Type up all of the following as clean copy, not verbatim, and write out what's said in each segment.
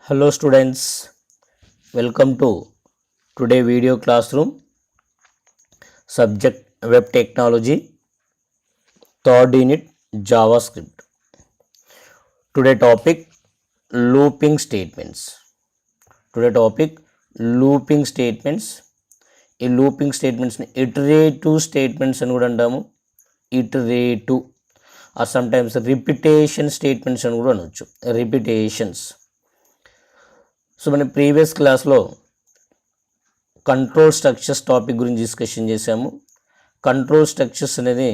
Hello students, welcome to today video classroom subject web technology third unit JavaScript. Today topic looping statements. Today topic looping statements. ఈ looping స్టేట్మెంట్స్ని iterative statements అని కూడా అంటాము. Iterative or sometimes repetition statements అని కూడా అనొచ్చు. Repetitions. So మన previous క్లాస్లో కంట్రోల్ స్ట్రక్చర్స్ టాపిక్ గురించి డిస్కషన్ చేసాము. కంట్రోల్ స్ట్రక్చర్స్ అనేది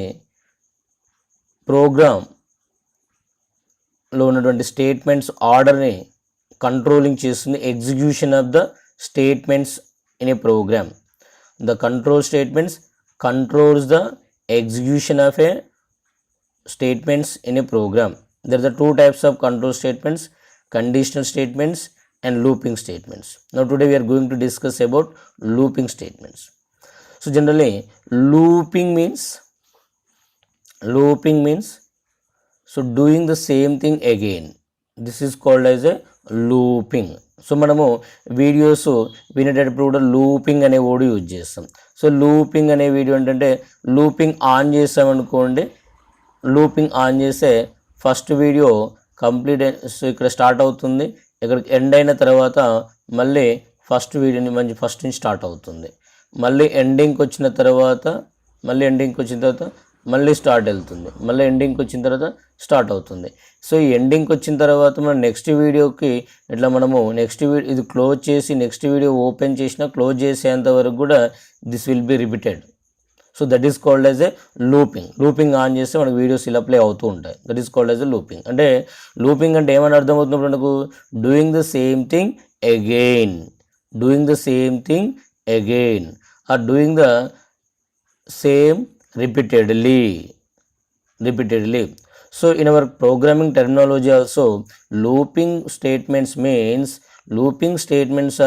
ప్రోగ్రామ్లో ఉన్నటువంటి స్టేట్మెంట్స్ ఆర్డర్ని కంట్రోలింగ్ చేస్తుంది. Execution of the statements in a program. The control statements controls the execution of a statements in a program. There are the two types of control statements, conditional statements and looping statements. Now today we are going to discuss about looping statements. So generally looping means so doing the same thing again. This is called as a looping. So మనము videos వినేటప్పుడు కూడా looping అనే word use చేస్తాం. So looping అనే video ఏంటంటే looping on చేసామనుకోండి, looping on చేస్తే first video complete so ఇక్కడ స్టార్ట్ అవుతుంది, ఇక్కడ ఎండ్ అయిన తర్వాత మళ్ళీ ఫస్ట్ వీడియోని ఫస్ట్ నుంచి స్టార్ట్ అవుతుంది. మళ్ళీ ఎండింగ్కి వచ్చిన తర్వాత మళ్ళీ స్టార్ట్ వెళ్తుంది, మళ్ళీ ఎండింగ్కి వచ్చిన తర్వాత స్టార్ట్ అవుతుంది. సో ఈ ఎండింగ్కి వచ్చిన తర్వాత మనం నెక్స్ట్ వీడియోకి ఇట్లా మనము నెక్స్ట్ వీడియో ఇది క్లోజ్ చేసి నెక్స్ట్ వీడియో ఓపెన్ చేసినా క్లోజ్ చేసేంత వరకు కూడా this will be repeated. So that is called as a looping. Looping on చేస్తే మనకు వీడియోస్ ఇలా ప్లే అవుతూ ఉంటాయి. That is called as a looping. అంటే లూపింగ్ అంటే ఏమని అర్థమవుతున్నప్పుడు మనకు doing the same thing again, or doing the same repeatedly. So in our programming terminology also, looping statements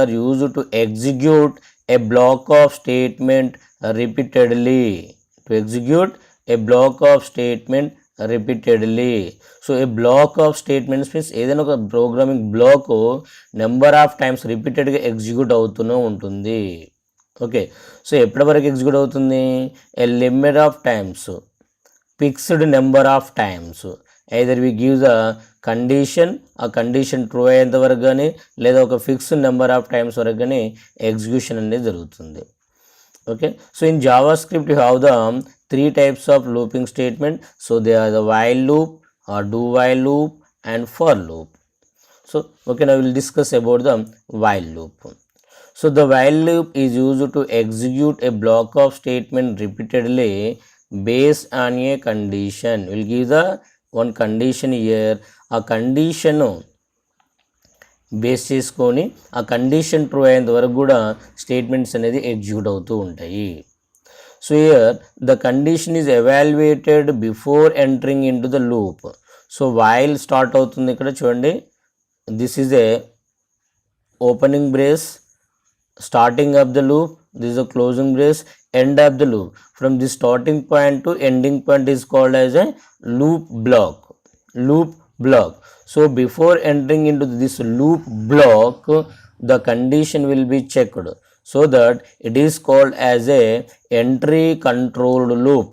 are used to execute a block of statement repeatedly. So a block of statements means ఏదైనా ఒక programming block number of times రిపీటెడ్గా execute అవుతూనే ఉంటుంది. Okay, so ఎప్పటి వరకు execute అవుతుంది? A limit of times, fixed number of times. Either we give the condition, ఆ condition true అయ్యేంత వరకు కానీ లేదా ఒక ఫిక్స్డ్ నెంబర్ ఆఫ్ టైమ్స్ వరకు కానీ ఎగ్జిక్యూషన్ అనేది జరుగుతుంది. Okay, so in Java script you have the 3 types of looping statement. So they are the while loop, or do while loop and for loop. So okay, now we will discuss about the while loop. So the while loop is used to execute a block of statement repeatedly based on a condition. We will give the one condition here. A condition base చేసుకొని ఆ condition true అయ్యేంత వరకు కూడా statements అనేది execute అవుతూ ఉంటాయి. So here the condition is evaluated before entering in to the loop. So while start అవుతుంది ఇక్కడ చూడండి. This is A opening brace, starting of the loop, this is a closing brace, end of the loop. From this starting point to ending point is called as a loop block. So before entering into this loop block, the condition will be checked, so that it is called as a entry controlled loop.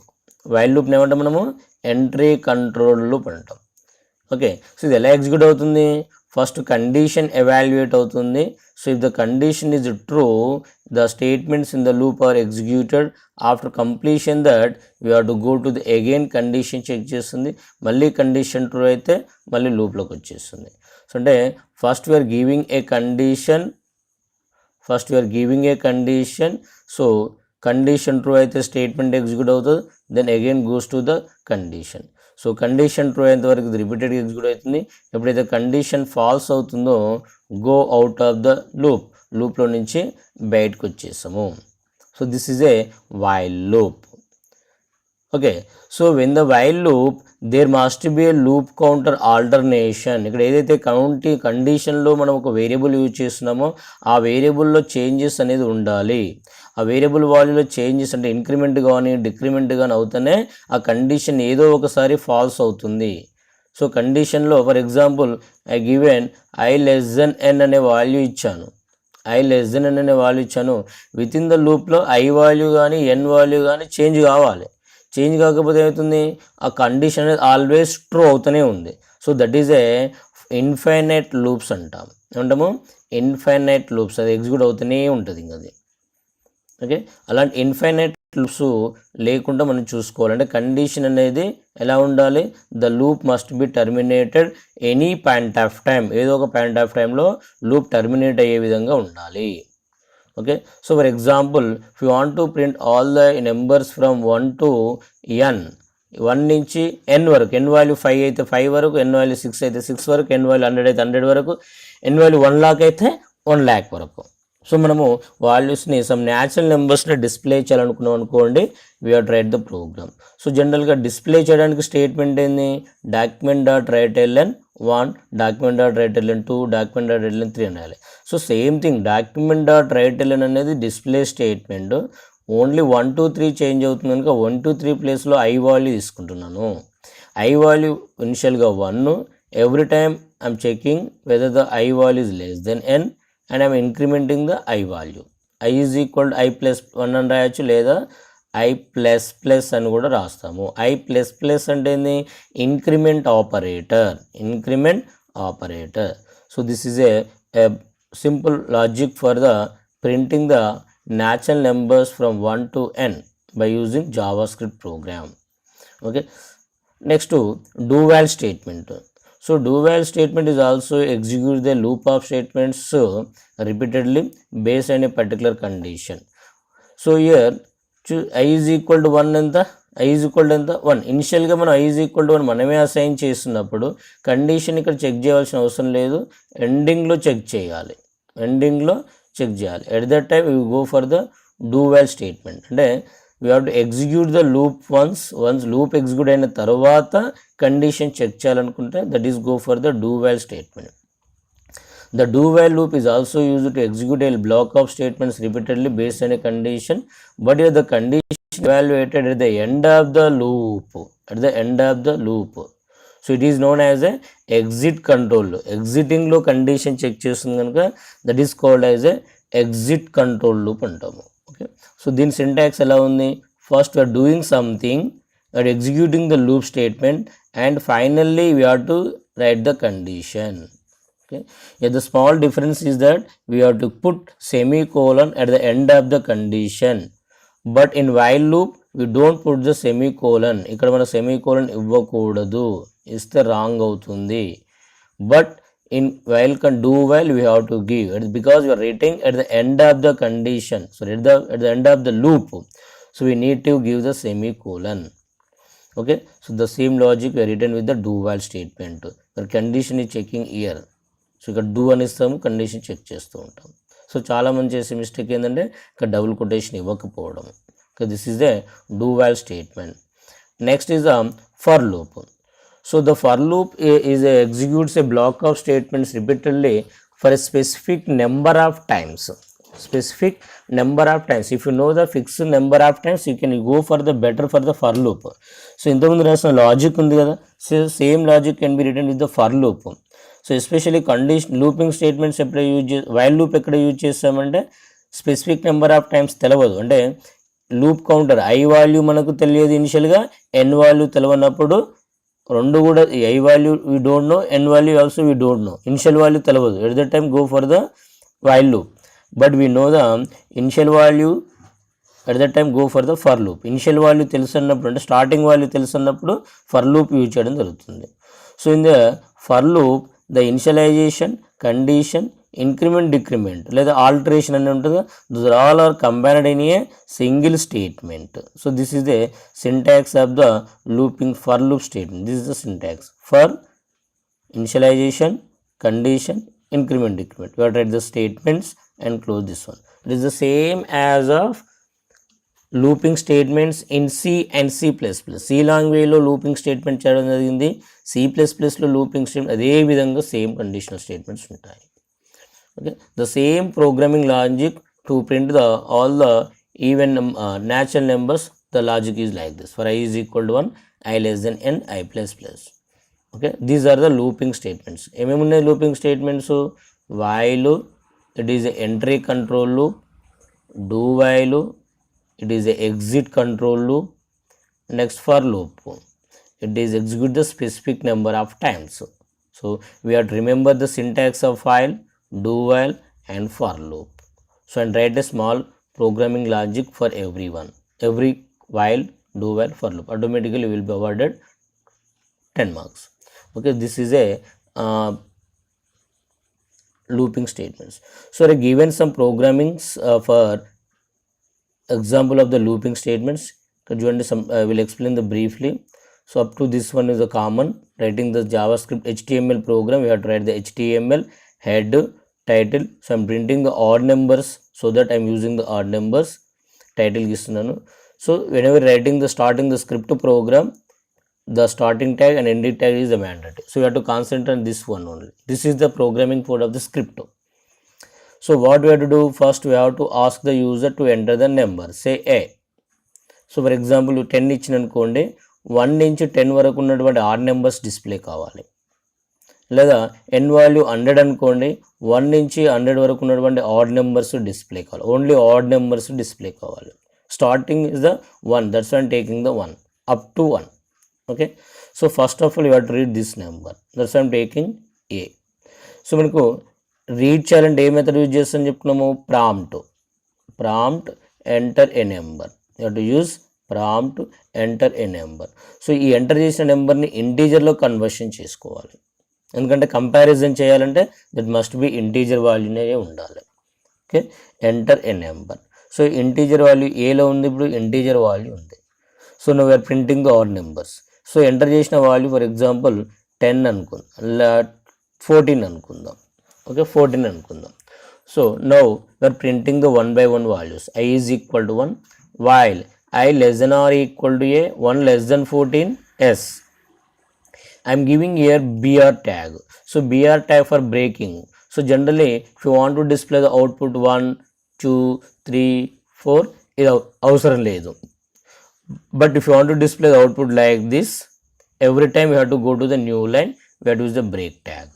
While loop ఏమంటాం మనము? Entry controlled loop అంటాం. Okay, so ఇది ఎలా execute అవుతుంది? First condition evaluate అవుతుంది. So if the condition is true, the statements in the loop are executed. After completion that we have to go to the again condition check చేస్తుంది. మళ్ళీ condition true అయితే మళ్ళీ లూప్లోకి వచ్చేస్తుంది. So అంటే first we're giving a condition. So condition true అయితే statement execute అవుతుంది, then again goes to the condition. So condition true అయ్యేంత వరకు ఇది రిపీటెడ్గా ఎగ్జిక్యూట్ అవుతుంది. ఎప్పుడైతే కండిషన్ ఫాల్స్ అవుతుందో గో అవుట్ ఆఫ్ ద లూప్లో నుంచి బయటకు వచ్చేసాము. So this is a while loop. Okay, so when the while loop there must be a loop counter alternation. ఇక్కడ ఏదైతే కండిషన్లో మనం ఒక వేరియబుల్ యూజ్ చేస్తున్నామో ఆ వేరియబుల్లో చేంజెస్ అనేది ఉండాలి. ఆ వేరియబుల్ వాల్యూలో చేంజెస్ అంటే ఇంక్రిమెంట్ కానీ డిక్రిమెంట్ కానీ అవుతూనే ఆ కండిషన్ ఏదో ఒకసారి ఫాల్స్ అవుతుంది. సో కండిషన్లో for example I given I less than n అనే వాల్యూ ఇచ్చాను, ఐ లెస్ దెన్ ఎన్ అనే వాల్యూ ఇచ్చాను. విత్ ఇన్ ద లూప్లో ఐ వాల్యూ కానీ ఎన్ వాల్యూ కానీ చేంజ్ కావాలి. చేంజ్ కాకపోతే ఏమవుతుంది, ఆ కండిషన్ అనేది ఆల్వేస్ ట్రూ అవుతూనే ఉంది. So that is a infinite loops అంటాం. ఏమంటాము, ఇన్ఫైనైట్ లూప్స్, అది ఎగ్జిక్యూట్ అవుతూనే ఉంటుంది ఇంకా అది. ఓకే, అలాంటి ఇన్ఫైనైట్ లూప్స్ లేకుండా మనం చూసుకోవాలంటే కండిషన్ అనేది ఎలా ఉండాలి, the loop must be terminated any point of time, ఏదో ఒక పాయింట్ ఆఫ్ టైంలో లూప్ టర్మినేట్ అయ్యే విధంగా ఉండాలి. Okay, so for example if you want to print all the numbers from 1 to n, 1 నుంచి n వరకు, n వాల్యూ 5 అయితే 5 వరకు, n వాల్యూ 6 అయితే 6 వరకు, n వాల్యూ 100 అయితే 100 వరకు, n వాల్యూ 1 lakh అయితే 1 lakh వరకు. సో మనము వాల్యూస్ని సమ్ న్యాచురల్ నెంబర్స్ని డిస్ప్లే చేయాలనుకున్నాం అనుకోండి, we have to write the program. So జనరల్గా డిస్ప్లే చేయడానికి స్టేట్మెంట్ ఏంది, document dot write L N 1, document dot write L N 2, document dot L N 3 అనాలి. So same thing document dot write L N అనేది display statement, only 1 to 3 change అవుతుంది కనుక 1 to 3 ప్లేస్లో I value తీసుకుంటున్నాను. I value ఇనిషియల్గా 1, every time I'm checking whether the I value is less than n and I'm incrementing the I value. I is equal I plus 1 అని రాయొచ్చు, లేదా I plus plus అని కూడా రాస్తాము. I plus plus అంటే ఏంది, increment operator, increment operator. So this is A simple logic for the printing the natural numbers from 1 to n by using JavaScript program. Okay, next to do while statement. So do while statement is also execute the loop of statements repeatedly based on a particular condition. So here I is equal to 1 ఎంత, I is equal to ఎంత 1. ఇనిషియల్గా మనం I is equal to 1 మనమే assign చేస్తున్నప్పుడు condition ఇక్కడ check చేయాల్సిన అవసరం లేదు, ఎండింగ్లో చెక్ చేయాలి, ఎండింగ్లో చెక్ చేయాలి. At that time you go for the do while statement. అంటే we have to execute the loop once loop execute అయిన తర్వాత కండిషన్ చెక్ చేయాలనుకుంటే that is go for the do while statement. The do while loop is also used to execute a block of statements repeatedly based on a condition, but the condition evaluated at the end of the loop, at the end of the loop. So it is known as a exit control. Exiting లో condition check చేస్తుంది కనుక that is called as a exit control loop అంటాము. Okay, so దీని syntax ఎలా ఉంది, first we're doing something, we're executing the loop statement and finally we have to write the condition. Okay, yeah, the small difference is that we have to put semicolon at the end of the condition, but in while loop we don't put the semicolon. ఇక్కడ మన semicolon ఇవ్వకూడదు, ఇస్తే wrong అవుతుంది. But in while do while we have to give it because we are writing at the end of the condition, so at the end of the loop, so we need to give the semicolon. Okay, so the same logic we are written with the do while statement. The condition is checking here, so ఇక్కడ do అని ఇస్తాము, condition check చేస్తూ ఉంటాం. So చాలామంది చేసే mistake ఏంటంటే ఇక్కడ double quotation ఇవ్వకపోవడం. This is the do while statement. Next is the for loop. So the for loop is executes A block of statements repeatedly for a specific number of times. Specific number of times. If you know the fixed number of times, you can go for the better for the for loop. So ఇంతకుముందు రాసిన logic ఉంది కదా, same logic can be written with the for loop. So especially condition looping statements ఎప్పుడు use while loop ఎక్కడ use చేస్తామంటే specific number of times తెలియదు, అంటే loop counter I value మనకు తెలియదు ఇనిషియల్గా, ఎన్ వాల్యూ తెలియనప్పుడు రెండు కూడా I value we don't know, n value also we don't know, initial value తెలియదు. At that time go for the while loop. But we know the initial value, at that time go for the for loop. Initial value తెలుసున్నప్పుడు అంటే starting value తెలుసున్నప్పుడు for loop use చేయడం జరుగుతుంది. So in the for loop the initialization, condition, increment, decrement లేదా alteration అని ఉంటుంది, those all are combined in a single statement. So this is the syntax of the looping for loop statement. This is the syntax for initialization, condition, increment, decrement. We have to write the statements and close this one. It is the same as of looping statements in C and C++. C లాంగ్వేజ్లో looping statement చేయడం జరిగింది, C++లో looping statement అదే విధంగా same conditional statements ఉంటాయి. Okay, the same programming logic to print the all the even natural numbers. The logic is like this: for I is equal to 1, I less than n, I plus plus. Okay, these are the looping statements. ఏమేమి ఉన్నాయి looping statements? While, it is a entry control loop. Do while, it is a exit control loop. Next, for loop, it is execute the specific number of times. So we have to remember the syntax of while, do while and for loop. So and write a small programming logic for every while, do while, for loop. Automatically you will be awarded 10 marks. Okay, this is a looping statements. So I given some programmings for example of the looping statements. I will explain the briefly. So up to this one is a common writing the JavaScript HTML program. We have to write the HTML head, title. So I'm printing the odd numbers, so that I'm using the odd numbers. Title gistunanu. So whenever writing the starting the script program, the starting tag and ending tag is a mandatory. So we have to concentrate on this one only. This is the programming code of the script. So what we have to do? First we have to ask the user to enter the number, say a. So for example 10 ఇచ్చిన అనుకోండి, 1 నుంచి 10 వరకు ఉన్నటువంటి odd numbers display కావాలి. లేదా n value 100 అనుకోండి, 1 నుంచి 100 వరకు ఉన్నటువంటి ఆడ్ నెంబర్స్ డిస్ప్లే కావాలి. ఓన్లీ ఆడ్ నెంబర్స్ డిస్ప్లే కావాలి. Starting is the 1, that's why taking the 1 up to 1. Okay, so first of all you have to read this number, that's why taking a. So మనకు read చేయాలంటే ఏ method use చేస్తామని చెప్పుకున్నాము? Prompt enter a number. You have to use prompt enter a number. So ఈ enter చేసిన నెంబర్ని ఇంటీజర్లో conversion చేసుకోవాలి. ఎందుకంటే కంపారిజన్ చేయాలంటే దట్ మస్ట్ బి ఇంటీజర్ వాల్యూనే ఉండాలి. Okay, enter a number. So integer value ఏలో ఉంది, ఇప్పుడు ఇంటీజర్ వాల్యూ ఉంది. So now we're printing the odd numbers. So enter చేసిన వాల్యూ ఫర్ ఎగ్జాంపుల్ 10 అనుకుందాం, 14 అనుకుందాం. ఓకే, 14 అనుకుందాం. So now we're printing the 1 by 1 values. I is equal to 1 while I less than or equal to a, 1 less than 14 s. I am giving here br tag. So br tag for breaking. So generally if you want to display the output 1 2 3 4 ఇది అవసరం లేదు. But if you want to display the output like this, every time you have to go to the new line, we have to use the break tag.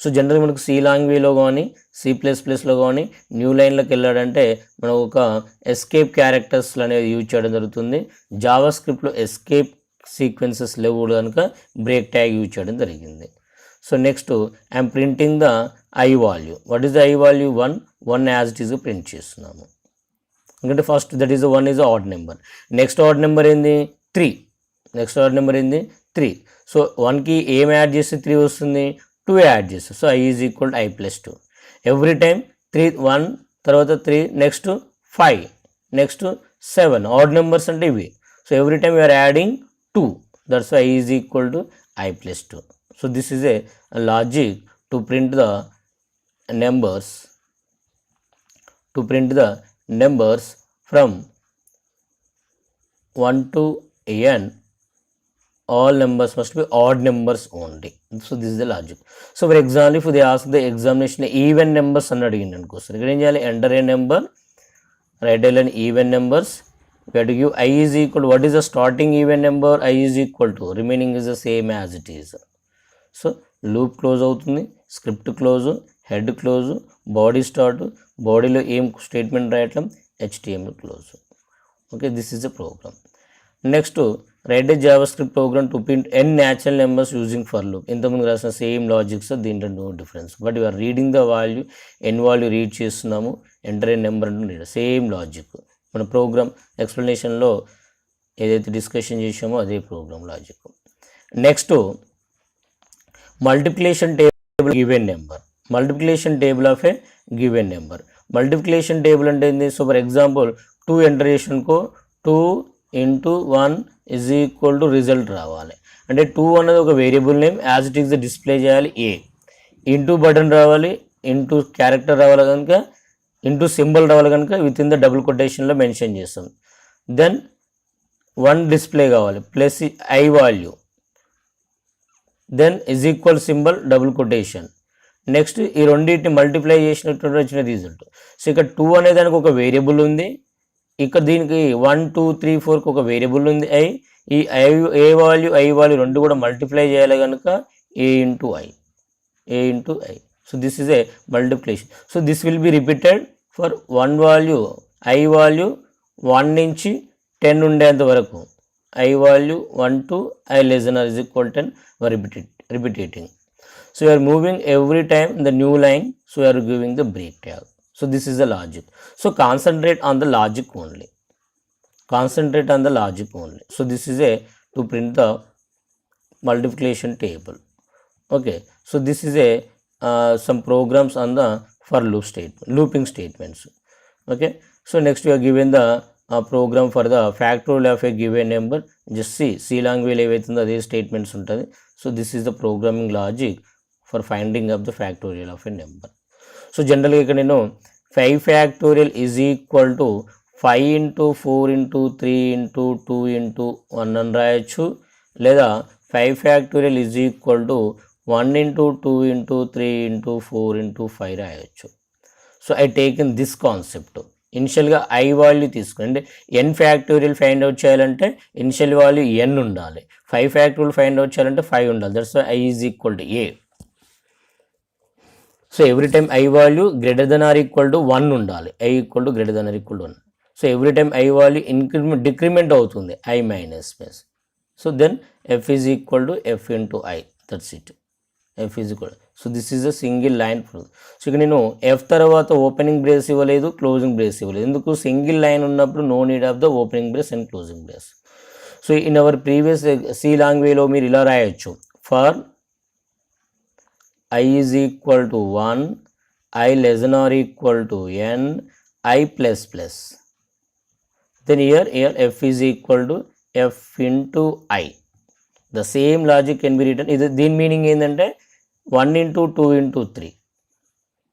So జనరల్గా మనకు C లాంగ్వేజ్లో కానీ C++లో కానీ new లైన్లోకి వెళ్ళాడంటే మనం ఒక ఎస్కేప్ క్యారెక్టర్స్ అనేది use చేయడం జరుగుతుంది. జావా స్క్రిప్ట్లో ఎస్కేప్ సీక్వెన్సెస్ లేవు కనుక బ్రేక్ ట్యాగ్ యూజ్ చేయడం జరిగింది. So next I'm printing the I value. What is the I value? 1 as it is print చేస్తున్నాము. ఎందుకంటే first that is 1 is odd number. Next odd number ఏంది? 3. Next odd number ఏంది? 3. So 1కి ఏం add చేస్తే 3 వస్తుంది? 2 యాడ్ చేస్తాం. So I is equal to I+2. Every time 3 1 తర్వాత 3 నెక్స్ట్ 5 నెక్స్ట్ 7 ఆడ్ నెంబర్స్ అంటే ఇవి. So every time you're adding 2, that's I is equal to I+2. So this is a logic to print the numbers, from 1 to n. All numbers must be odd numbers only. So this is the logic. So for example, if they ask the examination even numbers అని అడిగింది అనుకో, sir ఇక్కడ ఏం చేయాలి? Enter a number, right L and even numbers. We have to give I is equal to, what is the starting even number? I is equal to, remaining is the same as it is. So loop close అవుతుంది, script close, head close, body start, బాడీలో ఏం statement రాయటం, HTML క్లోజ్. Okay, this is the program. Next write a JavaScript program to print n natural numbers using for loop. ఇంతకుముందు రాసిన same logics, దీంట్లో no difference. But you're reading the value, n value read చేస్తున్నాము, enter a number అంటే same logic. మన program ఎక్స్ప్లెనేషన్లో ఏదైతే discussion చేసామో అదే program logic. Next multiplication table given number. Multiplication table of a given number. Multiplication table అంటే ఏంది? So for example 2 enter చేసినకో 2 into 1 is equal to result రావాలి. అంటే 2 అనేది ఒక variable name, as it is display చేయాలి. ఏ ఇంటూ బటన్ రావాలి, into character రావాలి కనుక, ఇంటూ సింబల్ రావాలి కనుక విత్ ఇన్ ద డబుల్ కొటేషన్లో మెన్షన్ చేస్తాం. దెన్ 1 డిస్ప్లే కావాలి plus I value, then is equal symbol double quotation. Next ఈ రెండింటిని మల్టిప్లై చేసినట్టు వచ్చిన రిజల్ట్. సో ఇక్కడ 2 అనే దానికి ఒక వేరియబుల్ ఉంది, ఇక్కడ దీనికి 1 2 3 4కి ఒక వేరియబుల్ ఉంది ఐ, ఈ ఏ వాల్యూ ఐ వాల్యూ రెండు కూడా మల్టిప్లై చేయాలి కనుక a into I, a into I. So this is a multiplication. So this will be repeated for one value, I value 1 నుంచి 10 ఉండేంత వరకు, I value 1 to I less than or is equal to 10 repeating. So you are moving every time the new line, so you are giving the break tag. So this is the logic. So concentrate on the logic only. Concentrate on the logic only. So this is a to print the multiplication table. Okay. So this is a some programs on the for looping statements. Okay. So next we are given the program for the factorial of a given number. Just see C language ఏవైతుందో అదే statements ఉంటుంది. So this is the programming logic for finding up the factorial of a number. So జనరల్గా ఇక్కడ నేను 5 factorial is equal to 5 into 4 into 3 into 2 into 1 అని రాయొచ్చు, లేదా 5 factorial is equal to 1 into 2 into 3 into 4 into 5 రాయొచ్చు. So I take in this concept. ఇనిషియల్గా I value తీసుకోండి. N factorial find out చేయాలంటే ఇనిషియల్ వాల్యూ ఎన్ ఉండాలి, 5 factorial find out చేయాలంటే 5 ఉండాలి. That's why I is equal to a. So every time I value greater than or equal to 1 ఉండాలి, I equal to greater than or equal to 1. So every time I value decrement అవుతుంది, I minus plus. So then F is equal to F into I, that's it. F is equal. So this is a single line. So ఇక నేను if తర్వాత opening brace ఇవ్వలేదు, closing brace ఇవ్వలేదు. ఎందుకు? Single line ఉన్నప్పుడు no need of the opening brace and closing brace. So in our previous C లాంగ్వేజ్లో మీరు ఇలా రాయొచ్చు, for I is equal to 1, I less than or equal to n, I plus plus. Then here f is equal to f into I. The same logic can be written. దీని meaning ఏంటంటే 1 into 2 into 3.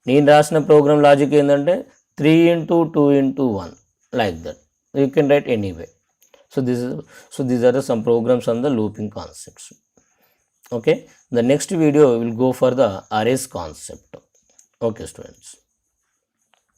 నేను రాసిన program logic ఏంటంటే 3 into 2 into 1, like that. You can write anyway. So these are some programs on the looping concepts. Okay, the next video will go for the arrays concept. Okay students.